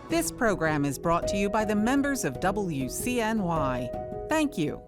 This program is brought to you by the members of WCNY. Thank you.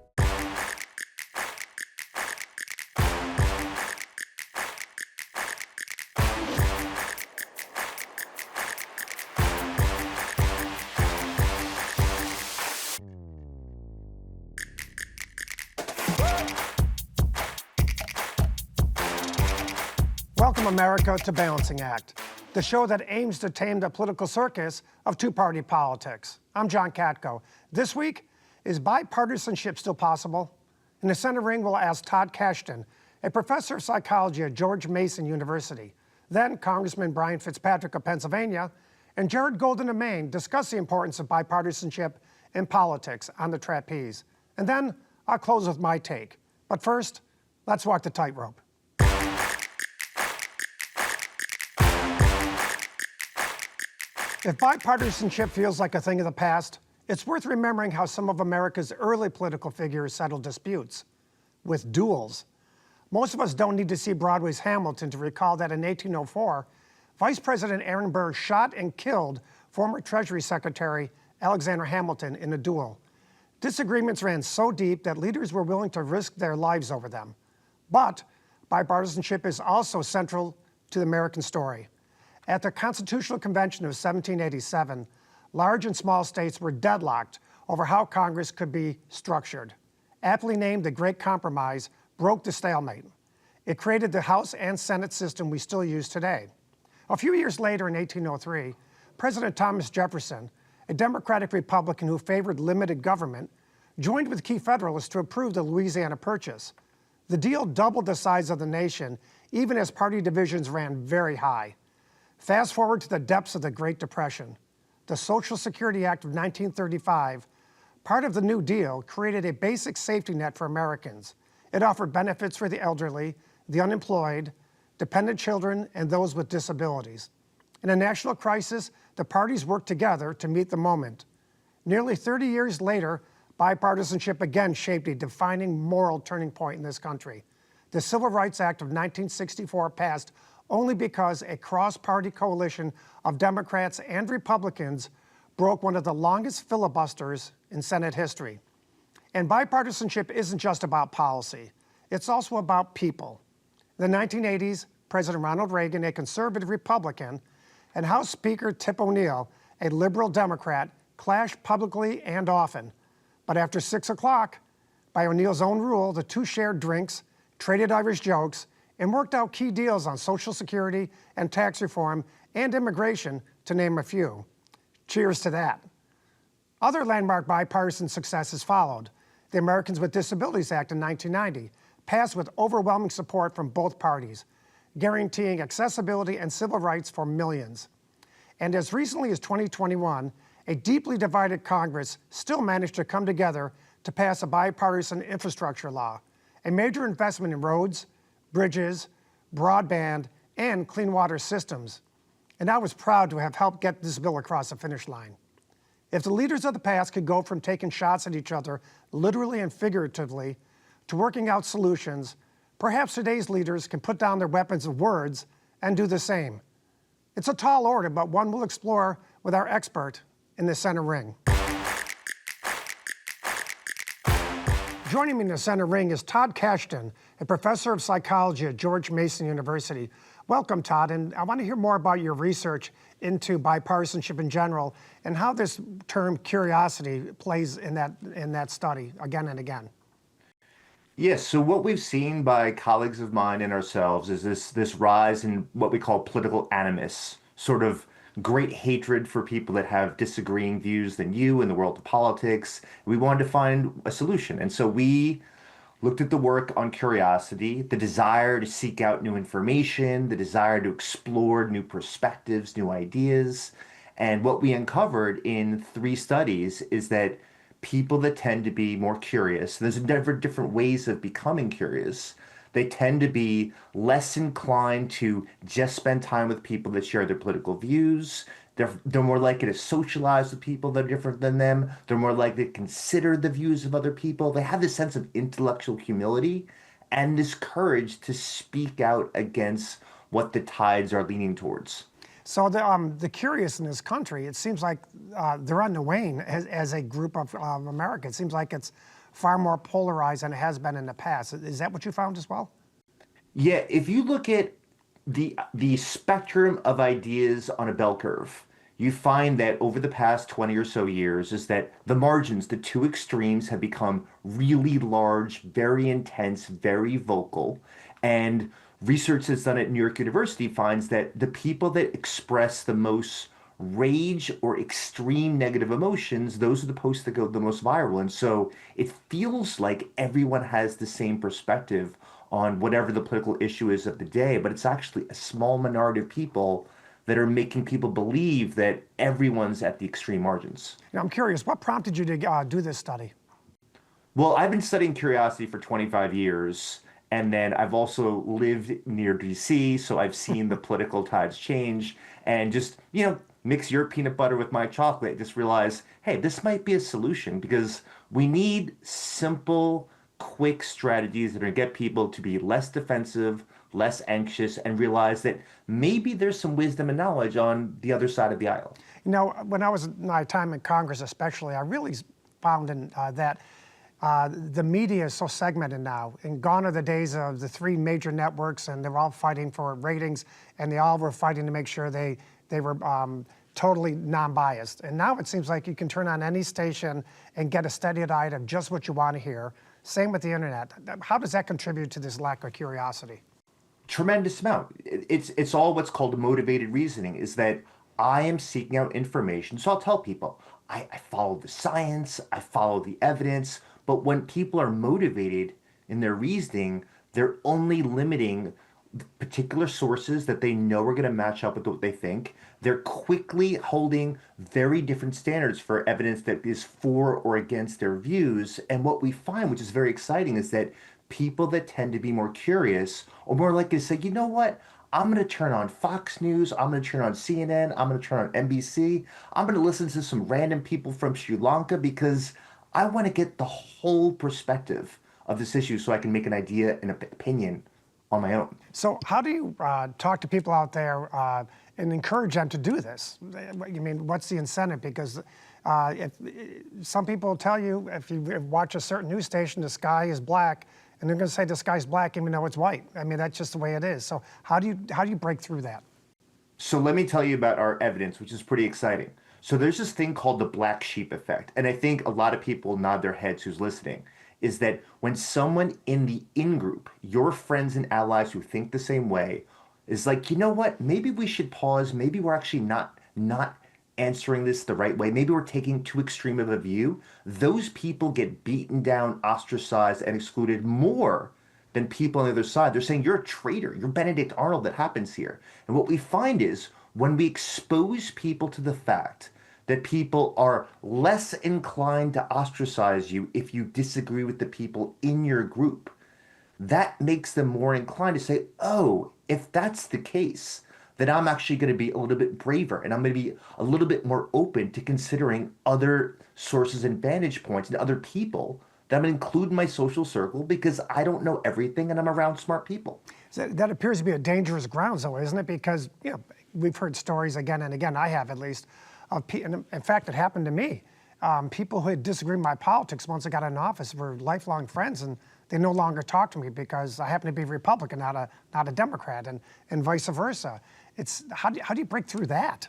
Welcome, America, to Balancing Act, the show that aims to tame the political circus of two-party politics. I'm John Katko. This week, is bipartisanship still possible? In the center ring, we'll ask Todd Kashdan, a professor of psychology at George Mason University. Then Congressman Brian Fitzpatrick of Pennsylvania and Jared Golden of Maine discuss the importance of bipartisanship in politics on the trapeze. And then I'll close with my take. But first, let's walk the tightrope. If bipartisanship feels like a thing of the past, it's worth remembering how some of America's early political figures settled disputes with duels. Most of us don't need to see Broadway's Hamilton to recall that in 1804, Vice President Aaron Burr shot and killed former Treasury Secretary Alexander Hamilton in a duel. Disagreements ran so deep that leaders were willing to risk their lives over them. But bipartisanship is also central to the American story. At the Constitutional Convention of 1787, large and small states were deadlocked over how Congress could be structured. Aptly named the Great Compromise, broke the stalemate. It created the House and Senate system we still use today. A few years later, in 1803, President Thomas Jefferson, a Democratic Republican who favored limited government, joined with key Federalists to approve the Louisiana Purchase. The deal doubled the size of the nation, even as party divisions ran very high. Fast forward to the depths of the Great Depression. The Social Security Act of 1935, part of the New Deal, created a basic safety net for Americans. It offered benefits for the elderly, the unemployed, dependent children, and those with disabilities. In a national crisis, the parties worked together to meet the moment. Nearly 30 years later, bipartisanship again shaped a defining moral turning point in this country. The Civil Rights Act of 1964 passed only because a cross-party coalition of Democrats and Republicans broke one of the longest filibusters in Senate history. And bipartisanship isn't just about policy. It's also about people. In the 1980s, President Ronald Reagan, a conservative Republican, and House Speaker Tip O'Neill, a liberal Democrat, clashed publicly and often. But after 6 o'clock, by O'Neill's own rule, the two shared drinks, traded Irish jokes, and worked out key deals on Social Security and tax reform and immigration, to name a few. Cheers to that. Other landmark bipartisan successes followed. The Americans with Disabilities Act in 1990 passed with overwhelming support from both parties, guaranteeing accessibility and civil rights for millions. And as recently as 2021, a deeply divided Congress still managed to come together to pass a bipartisan infrastructure law, a major investment in roads, bridges, broadband, and clean water systems. And I was proud to have helped get this bill across the finish line. If the leaders of the past could go from taking shots at each other, literally and figuratively, to working out solutions, perhaps today's leaders can put down their weapons of words and do the same. It's a tall order, but one we'll explore with our expert in the center ring. Joining me in the center ring is Todd Kashdan, a professor of psychology at George Mason University. Welcome, Todd, and I want to hear more about your research into bipartisanship in general and how this term curiosity plays in that study again and again. Yes, so what we've seen by colleagues of mine and ourselves is this rise in what we call political animus, sort of great hatred for people that have disagreeing views than you in the world of politics. We wanted to find a solution. And so we looked at the work on curiosity, the desire to seek out new information, the desire to explore new perspectives, new ideas. And what we uncovered in 3 studies is that people that tend to be more curious, there's never different ways of becoming curious. They tend to be less inclined to just spend time with people that share their political views. They're more likely to socialize with people that are different than them. They're more likely to consider the views of other people. They have this sense of intellectual humility and this courage to speak out against what the tides are leaning towards. So the curious in this country, it seems like they're on the wane as a group of America. It seems like it's far more polarized than it has been in the past. Is that what you found as well? Yeah, if you look at the spectrum of ideas on a bell curve, you find that over the past 20 or so years is that the margins, the two extremes have become really large, very intense, very vocal. And research that's done at New York University finds that the people that express the most rage or extreme negative emotions, those are the posts that go the most viral. And so it feels like everyone has the same perspective on whatever the political issue is of the day, but it's actually a small minority of people that are making people believe that everyone's at the extreme margins. Now, I'm curious, what prompted you to do this study? Well, I've been studying curiosity for 25 years, and then I've also lived near DC, so I've seen the political tides change, and just, mix your peanut butter with my chocolate, just realize, hey, this might be a solution because we need simple, quick strategies that are going to get people to be less defensive, less anxious, and realize that maybe there's some wisdom and knowledge on the other side of the aisle. When I was in my time in Congress especially, I really found that the media is so segmented now, and gone are the days of the three major networks, and they're all fighting for ratings, and they all were fighting to make sure they were totally non-biased. And now it seems like you can turn on any station and get a steady diet of just what you want to hear. Same with the internet. How does that contribute to this lack of curiosity? Tremendous amount. It's all what's called motivated reasoning, is that I am seeking out information. So I'll tell people, I follow the science, I follow the evidence, but when people are motivated in their reasoning, they're only limiting particular sources that they know are going to match up with what they think. They're quickly holding very different standards for evidence that is for or against their views. And what we find, which is very exciting, is that people that tend to be more curious are more likely to say, you know what? I'm going to turn on Fox News. I'm going to turn on CNN. I'm going to turn on NBC. I'm going to listen to some random people from Sri Lanka because I want to get the whole perspective of this issue so I can make an idea and an opinion on my own. So how do you talk to people out there and encourage them to do this? I mean, what's the incentive? Because if some people tell you, if you watch a certain news station, the sky is black, and they're going to say the sky's black even though it's white. I mean, that's just the way it is. So how do you break through that? So let me tell you about our evidence, which is pretty exciting. So there's this thing called the black sheep effect. And I think a lot of people nod their heads who's listening, is that when someone in the in-group, your friends and allies who think the same way, is like, you know what, maybe we should pause, maybe we're actually not answering this the right way, maybe we're taking too extreme of a view, those people get beaten down, ostracized, and excluded more than people on the other side. They're saying, you're a traitor, you're Benedict Arnold that happens here. And what we find is, when we expose people to the fact that people are less inclined to ostracize you if you disagree with the people in your group, that makes them more inclined to say, oh, if that's the case, then I'm actually going to be a little bit braver and I'm going to be a little bit more open to considering other sources and vantage points and other people that I'm going to include in my social circle because I don't know everything and I'm around smart people. So that appears to be a dangerous ground, though, isn't it? Because we've heard stories again and again, I have at least, and in fact, it happened to me. People who had disagreed with my politics once I got in office were lifelong friends, and they no longer talk to me because I happen to be a Republican, not a Democrat, and vice versa. How do you break through that?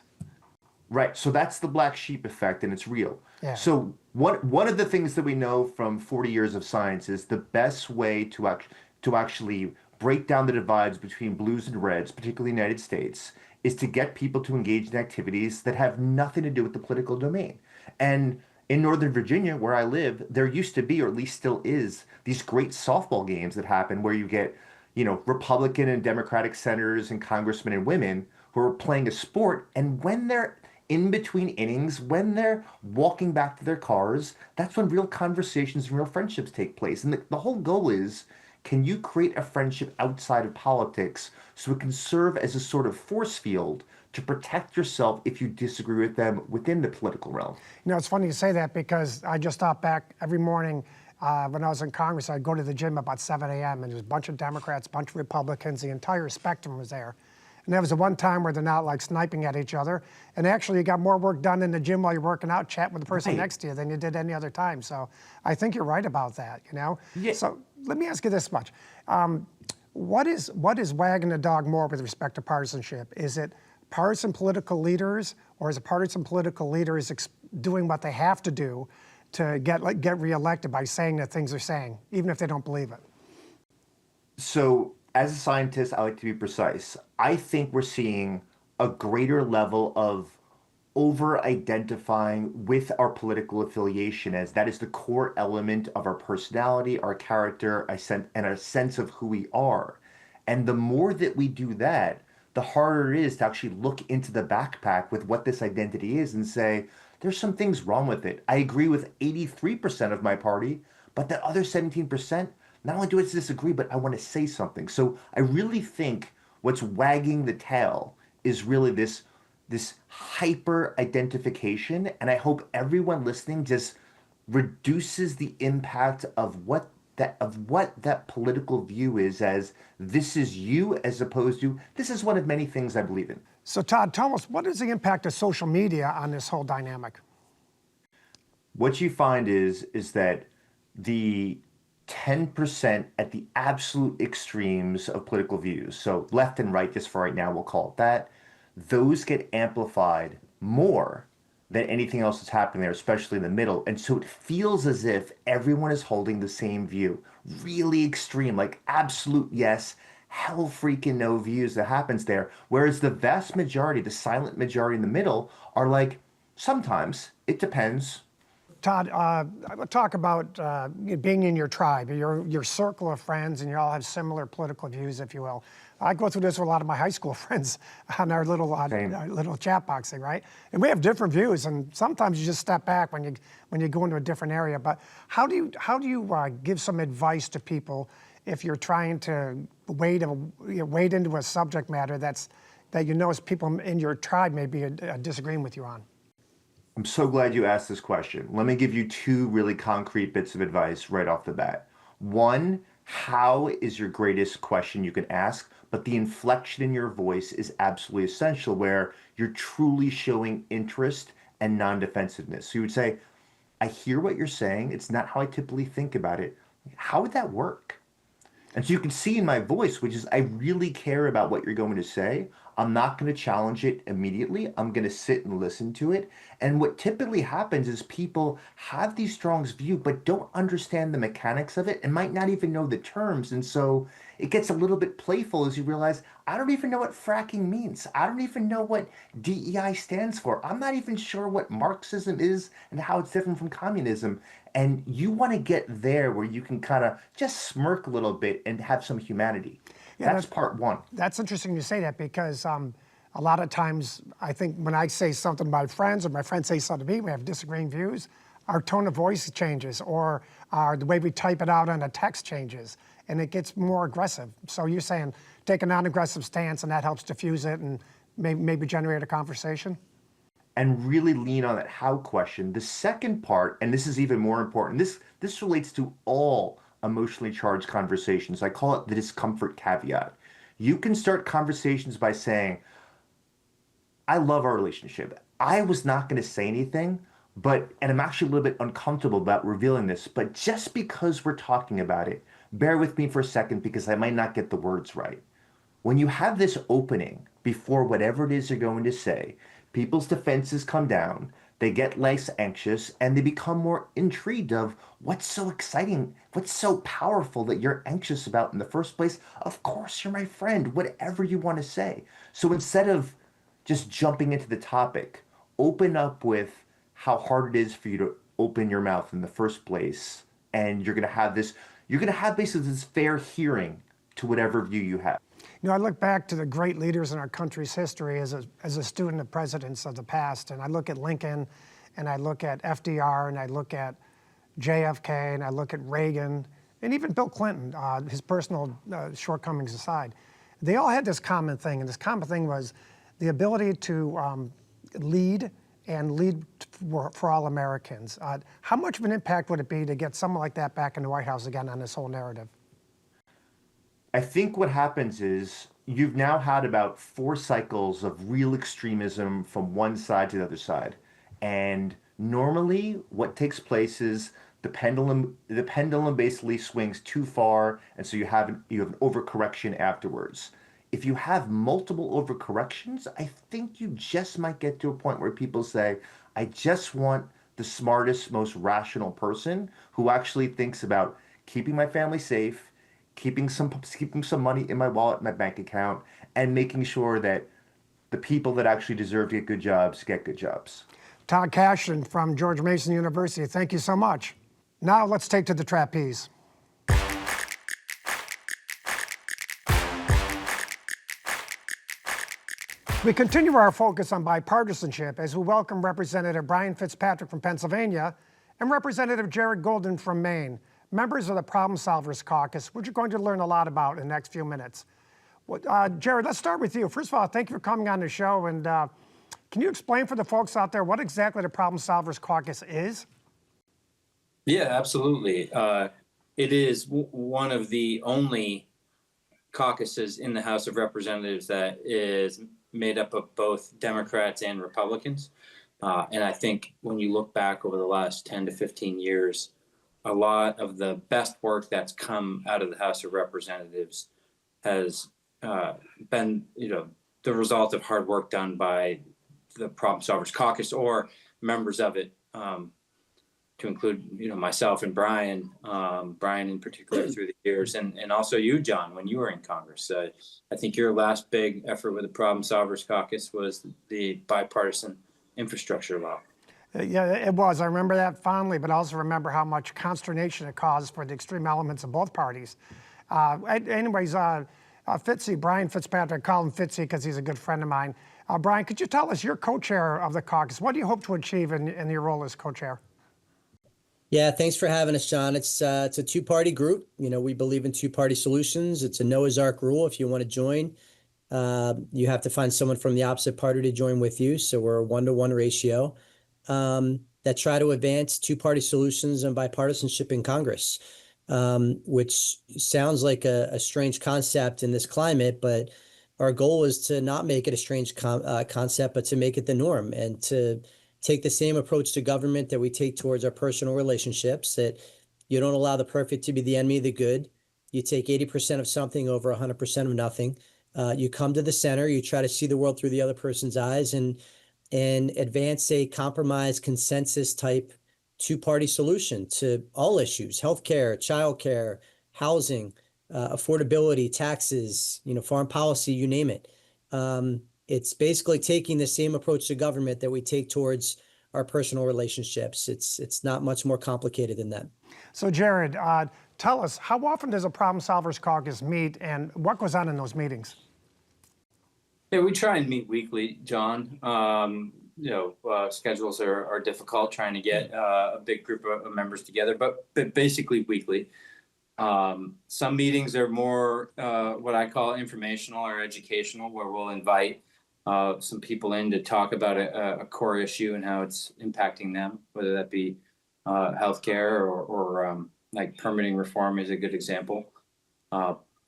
Right. So that's the black sheep effect, and it's real. Yeah. So one of the things that we know from 40 years of science is the best way to actually break down the divides between blues and reds, particularly in the United States, is to get people to engage in activities that have nothing to do with the political domain. And in Northern Virginia, where I live, there used to be, or at least still is, these great softball games that happen where you get, Republican and Democratic senators and congressmen and women who are playing a sport. And when they're in between innings, when they're walking back to their cars, that's when real conversations and real friendships take place. And the whole goal is, can you create a friendship outside of politics so it can serve as a sort of force field to protect yourself if you disagree with them within the political realm? It's funny you say that because I just thought back every morning when I was in Congress, I'd go to the gym about 7 a.m. and there's a bunch of Democrats, a bunch of Republicans, the entire spectrum was there. And that was the one time where they're not like sniping at each other. And actually you got more work done in the gym while you're working out, chatting with the person next to you than you did any other time. So I think you're right about that, you know? Yeah. So let me ask you this much. What is wagging the dog more with respect to partisanship? Is it partisan political leaders, or is it partisan political leaders doing what they have to do to get reelected by saying the things they're saying, even if they don't believe it? So, as a scientist, I like to be precise. I think we're seeing a greater level of over-identifying with our political affiliation, as that is the core element of our personality, our character, and our sense of who we are. And the more that we do that, the harder it is to actually look into the backpack with what this identity is and say, there's some things wrong with it. I agree with 83% of my party, but that other 17%, not only do I disagree, but I want to say something. So I really think what's wagging the tail is really this hyper identification. And I hope everyone listening just reduces the impact of what that political view is, as this is you, as opposed to this is one of many things I believe in. So Todd, tell us, what is the impact of social media on this whole dynamic? What you find is that the 10% at the absolute extremes of political views, so left and right, just for right now, we'll call it that, those get amplified more than anything else that's happening there, especially in the middle. And so it feels as if everyone is holding the same view, really extreme, like absolute yes, hell freaking no views that happens there. Whereas the vast majority, the silent majority in the middle, are like, sometimes, it depends. Todd, talk about being in your tribe, your circle of friends, and you all have similar political views, if you will. I go through this with a lot of my high school friends on our little chat boxing, right? And we have different views, and sometimes you just step back when you go into a different area. But how do you give some advice to people if you're trying to wade into a subject matter that you know as people in your tribe may be disagreeing with you on? I'm so glad you asked this question. Let me give you two really concrete bits of advice right off the bat. One, how is your greatest question you can ask, but the inflection in your voice is absolutely essential, where you're truly showing interest and non-defensiveness. So you would say, I hear what you're saying. It's not how I typically think about it. How would that work? And so you can see in my voice, which is I really care about what you're going to say. I'm not going to challenge it immediately. I'm going to sit and listen to it. And what typically happens is people have these strong views, but don't understand the mechanics of it and might not even know the terms. And so it gets a little bit playful as you realize, I don't even know what fracking means. I don't even know what DEI stands for. I'm not even sure what Marxism is and how it's different from communism. And you want to get there where you can kind of just smirk a little bit and have some humanity. Yeah, that's part one. That's interesting you say that, because a lot of times I think when I say something to my friends or my friends say something to me, we have disagreeing views, our tone of voice changes, or the way we type it out on a text changes, and it gets more aggressive. So you're saying take a non-aggressive stance, and that helps diffuse it and maybe generate a conversation? And really lean on that how question. The second part, and this is even more important, this relates to all emotionally charged conversations. I call it the discomfort caveat. You can start conversations by saying, I love our relationship. I was not going to say anything, and I'm actually a little bit uncomfortable about revealing this, but just because we're talking about it, bear with me for a second because I might not get the words right. When you have this opening before whatever it is you're going to say, people's defenses come down, they get less anxious, and they become more intrigued of what's so exciting, what's so powerful that you're anxious about in the first place. Of course, you're my friend, whatever you want to say. So instead of just jumping into the topic, open up with how hard it is for you to open your mouth in the first place. And you're going to have basically this fair hearing to whatever view you have. You know, I look back to the great leaders in our country's history as a student of presidents of the past, and I look at Lincoln, and I look at FDR, and I look at JFK, and I look at Reagan, and even Bill Clinton, his personal shortcomings aside. They all had this common thing, and this common thing was the ability to lead for all Americans. How much of an impact would it be to get someone like that back in the White House again on this whole narrative? I think what happens is you've now had about 4 cycles of real extremism from one side to the other side. And normally what takes place is the pendulum basically swings too far, and so you have an overcorrection afterwards. If you have multiple overcorrections, I think you just might get to a point where people say, I just want the smartest, most rational person who actually thinks about keeping my family safe, keeping some money in my wallet, in my bank account, and making sure that the people that actually deserve to get good jobs. Todd Kashdan from George Mason University, thank you so much. Now let's take to the trapeze. We continue our focus on bipartisanship as we welcome Representative Brian Fitzpatrick from Pennsylvania and Representative Jared Golden from Maine, members of the Problem Solvers Caucus, which you're going to learn a lot about in the next few minutes. Jared, let's start with you. First of all, thank you for coming on the show. And can you explain for the folks out there what exactly the Problem Solvers Caucus is? Yeah, absolutely. It is one of the only caucuses in the House of Representatives that is made up of both Democrats and Republicans. And I think when you look back over the last 10 to 15 years, a lot of the best work that's come out of the House of Representatives has been, the result of hard work done by the Problem Solvers Caucus or members of it, to include, myself and Brian in particular through the years, and also you, John, when you were in Congress. I think your last big effort with the Problem Solvers Caucus was the bipartisan infrastructure law. Yeah, it was. I remember that fondly, but I also remember how much consternation it caused for the extreme elements of both parties. Anyways, Brian Fitzpatrick, I call him Fitzy because he's a good friend of mine. Brian, could you tell us, you're co-chair of the caucus. What do you hope to achieve in your role as co-chair? Yeah, thanks for having us, John. It's a two-party group. We believe in two-party solutions. It's a Noah's Ark rule. If you want to join, you have to find someone from the opposite party to join with you. So we're a 1-to-1 ratio that try to advance two-party solutions and bipartisanship in Congress, which sounds like a strange concept in this climate, but our goal is to not make it a strange concept, but to make it the norm and to take the same approach to government that we take towards our personal relationships, that you don't allow the perfect to be the enemy of the good. You take 80% of something over 100% of nothing. You come to the center, you try to see the world through the other person's eyes and advance a compromise consensus type two-party solution to all issues: healthcare, childcare, housing, affordability, taxes, foreign policy, you name it. It's basically taking the same approach to government that we take towards our personal relationships. It's not much more complicated than that. So Jared, tell us, how often does a Problem Solvers Caucus meet and what goes on in those meetings? Yeah, we try and meet weekly, John. Schedules are difficult trying to get a big group of members together, but basically weekly. Some meetings are more what I call informational or educational, where we'll invite some people in to talk about a core issue and how it's impacting them, whether that be healthcare or like permitting reform is a good example.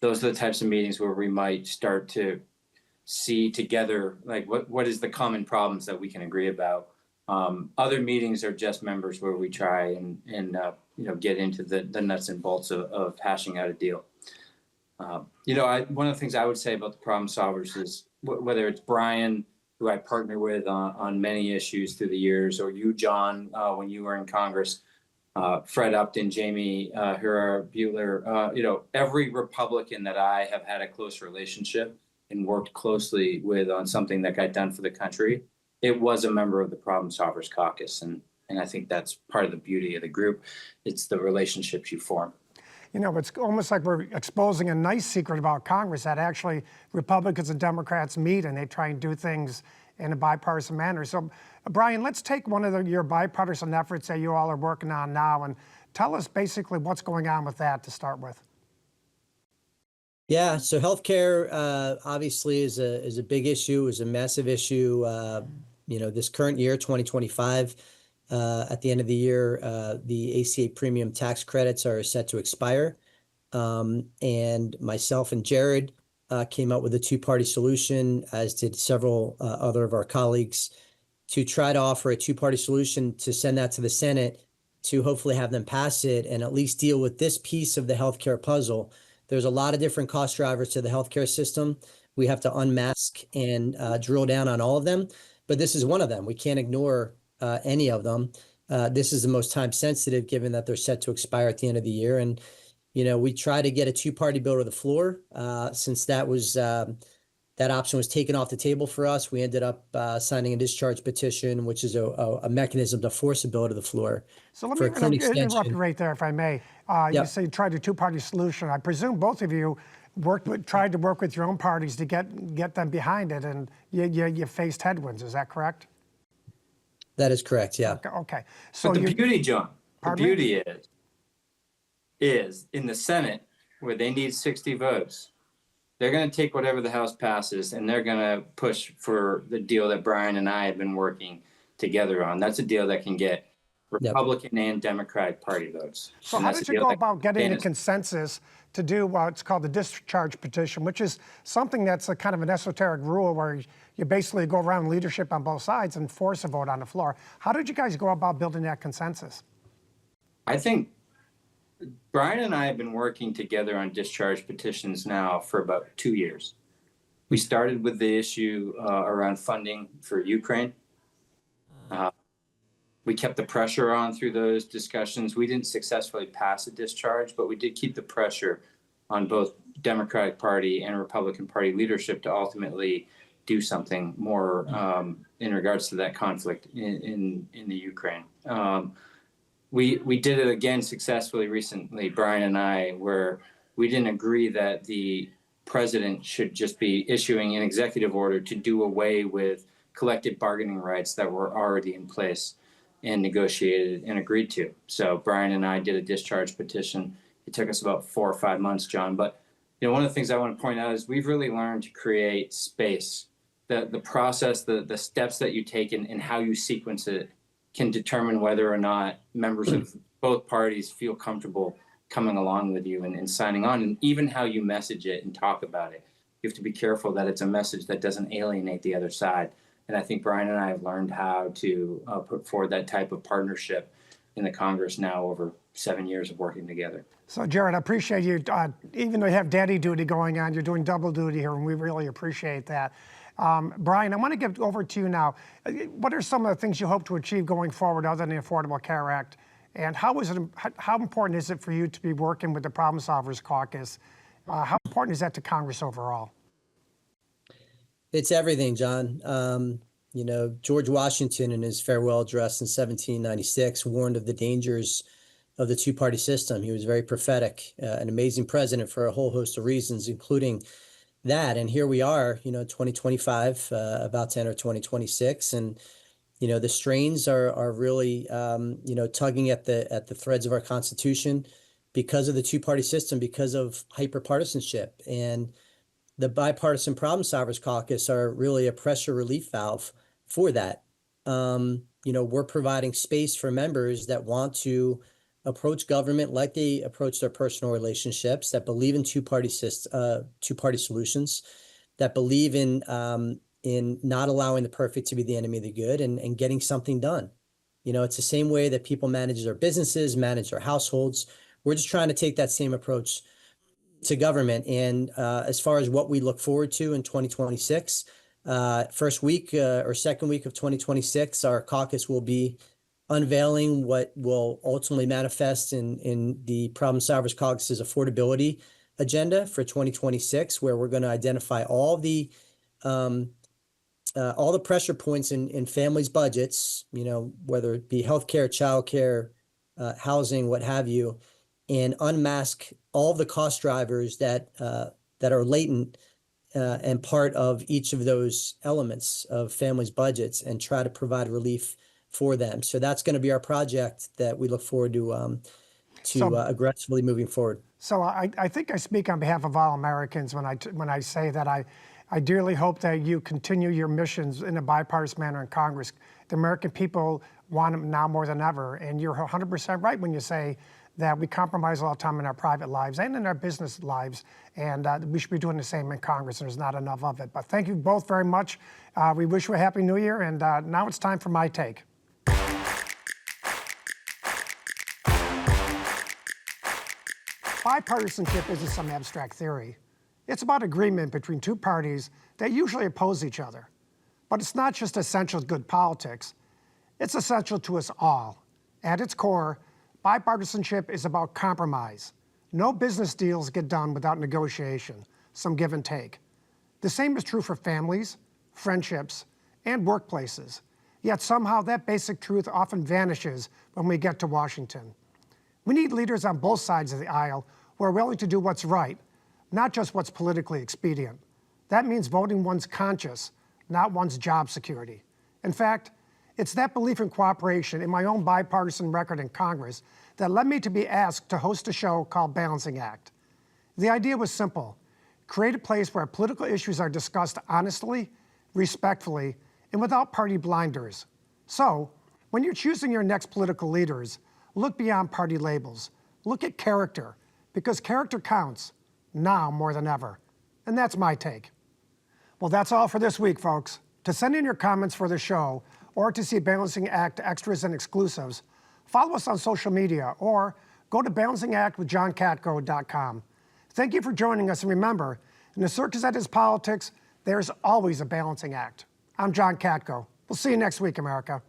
Those are the types of meetings where we might start to see together, like what is the common problems that we can agree about. Other meetings are just members where we try and get into the nuts and bolts of hashing out a deal. One of the things I would say about the Problem Solvers is whether it's Brian, who I partner with on many issues through the years, or you, John, when you were in Congress, Fred Upton, Jamie Hura Buehler, every Republican that I have had a close relationship and worked closely with on something that got done for the country, it was a member of the Problem Solvers Caucus. And I think that's part of the beauty of the group. It's the relationships you form. It's almost like we're exposing a nice secret about Congress, that actually Republicans and Democrats meet and they try and do things in a bipartisan manner. So, Brian, let's take one of your bipartisan efforts that you all are working on now and tell us basically what's going on with that to start with. Yeah, so healthcare obviously is a big issue, is a massive issue. This current year, 2025, at the end of the year, the ACA premium tax credits are set to expire. And myself and Jared came up with a two-party solution, as did several other of our colleagues, to try to offer a two-party solution to send that to the Senate to hopefully have them pass it and at least deal with this piece of the healthcare puzzle. There's a lot of different cost drivers to the healthcare system. We have to unmask and drill down on all of them, but this is one of them. We can't ignore any of them. This is the most time sensitive, given that they're set to expire at the end of the year. And, you know, we try to get a two-party bill to the floor. Since that was that option was taken off the table for us, we ended up signing a discharge petition, which is a mechanism to force a bill to the floor. So let for me a clean interrupt you extension. right there, if I may. You Yep. say you tried a two-party solution. I presume both of you tried to work with your own parties to get them behind it, and you faced headwinds. Is that correct? That is correct, yeah. Okay. So But the beauty, John, the Pardon me? beauty is in the Senate, where they need 60 votes, they're going to take whatever the House passes and they're going to push for the deal that Brian and I have been working together on. That's a deal that can get Republican and Democratic Party votes. So And how that's did a you deal go that about getting a Dana's- consensus to do what's called the discharge petition, which is something that's a kind of an esoteric rule where you basically go around leadership on both sides and force a vote on the floor. How did you guys go about building that consensus? I think Brian and I have been working together on discharge petitions now for about 2 years. We started with the issue around funding for Ukraine. We kept the pressure on through those discussions. We didn't successfully pass a discharge, but we did keep the pressure on both Democratic Party and Republican Party leadership to ultimately do something more in regards to that conflict in the Ukraine. We did it again successfully recently, Brian and I, where we didn't agree that the president should just be issuing an executive order to do away with collective bargaining rights that were already in place and negotiated and agreed to. So Brian and I did a discharge petition. It took us about 4 or 5 months, John. But you know, one of the things I want to point out is we've really learned to create space. The process, the steps that you take and how you sequence it can determine whether or not members of both parties feel comfortable coming along with you and signing on, and even how you message it and talk about it. You have to be careful that it's a message that doesn't alienate the other side. And I think Brian and I have learned how to put forward that type of partnership in the Congress now over 7 years of working together. So Jared, I appreciate you, even though you have daddy duty going on, you're doing double duty here, and we really appreciate that. Brian, I want to give over to you now. What are some of the things you hope to achieve going forward other than the Affordable Care Act? And how important is it for you to be working with the Problem Solvers Caucus? How important is that to Congress overall? It's everything, John. You know, George Washington, in his farewell address in 1796, warned of the dangers of the two-party system. He was very prophetic, an amazing president for a whole host of reasons, including that. And here we are, you know, 2025, about to enter 2026, and you know, the strains are really, you know, tugging at the threads of our Constitution because of the two-party system, because of hyperpartisanship. And the Bipartisan Problem Solvers Caucus are really a pressure relief valve for that. You know, we're providing space for members that want to approach government like they approach their personal relationships, that believe in two-party solutions, that believe in not allowing the perfect to be the enemy of the good, and getting something done. You know, it's the same way that people manage their businesses, manage their households. We're just trying to take that same approach to government. And as far as what we look forward to in 2026, first week or second week of 2026, our caucus will be unveiling what will ultimately manifest in the Problem Solvers Caucus's affordability agenda for 2026, where we're going to identify all the pressure points in families' budgets, you know, whether it be healthcare, childcare, housing, what have you, and unmask all the cost drivers that are latent and part of each of those elements of families' budgets, and try to provide relief for them. So that's going to be our project that we look forward to aggressively moving forward. So I think I speak on behalf of all Americans when I say that I dearly hope that you continue your missions in a bipartisan manner in Congress. The American people want them now more than ever, and you're 100% right when you say that we compromise all the time in our private lives and in our business lives, and we should be doing the same in Congress, and there's not enough of it. But thank you both very much. We wish you a Happy New Year, and now it's time for my take. Bipartisanship isn't some abstract theory. It's about agreement between two parties that usually oppose each other. But it's not just essential to good politics, it's essential to us all. At its core, bipartisanship is about compromise. No business deals get done without negotiation, some give and take. The same is true for families, friendships, and workplaces. Yet somehow that basic truth often vanishes when we get to Washington. We need leaders on both sides of the aisle who are willing to do what's right, not just what's politically expedient. That means voting one's conscience, not one's job security. In fact, it's that belief in cooperation in my own bipartisan record in Congress that led me to be asked to host a show called Balancing Act. The idea was simple: create a place where political issues are discussed honestly, respectfully, and without party blinders. So, when you're choosing your next political leaders, look beyond party labels. Look at character, because character counts, now more than ever. And that's my take. Well, that's all for this week, folks. To send in your comments for the show, or to see Balancing Act extras and exclusives, follow us on social media, or go to balancingactwithjohnkatko.com. Thank you for joining us, and remember, in the circus that is politics, there's always a balancing act. I'm John Katko. We'll see you next week, America.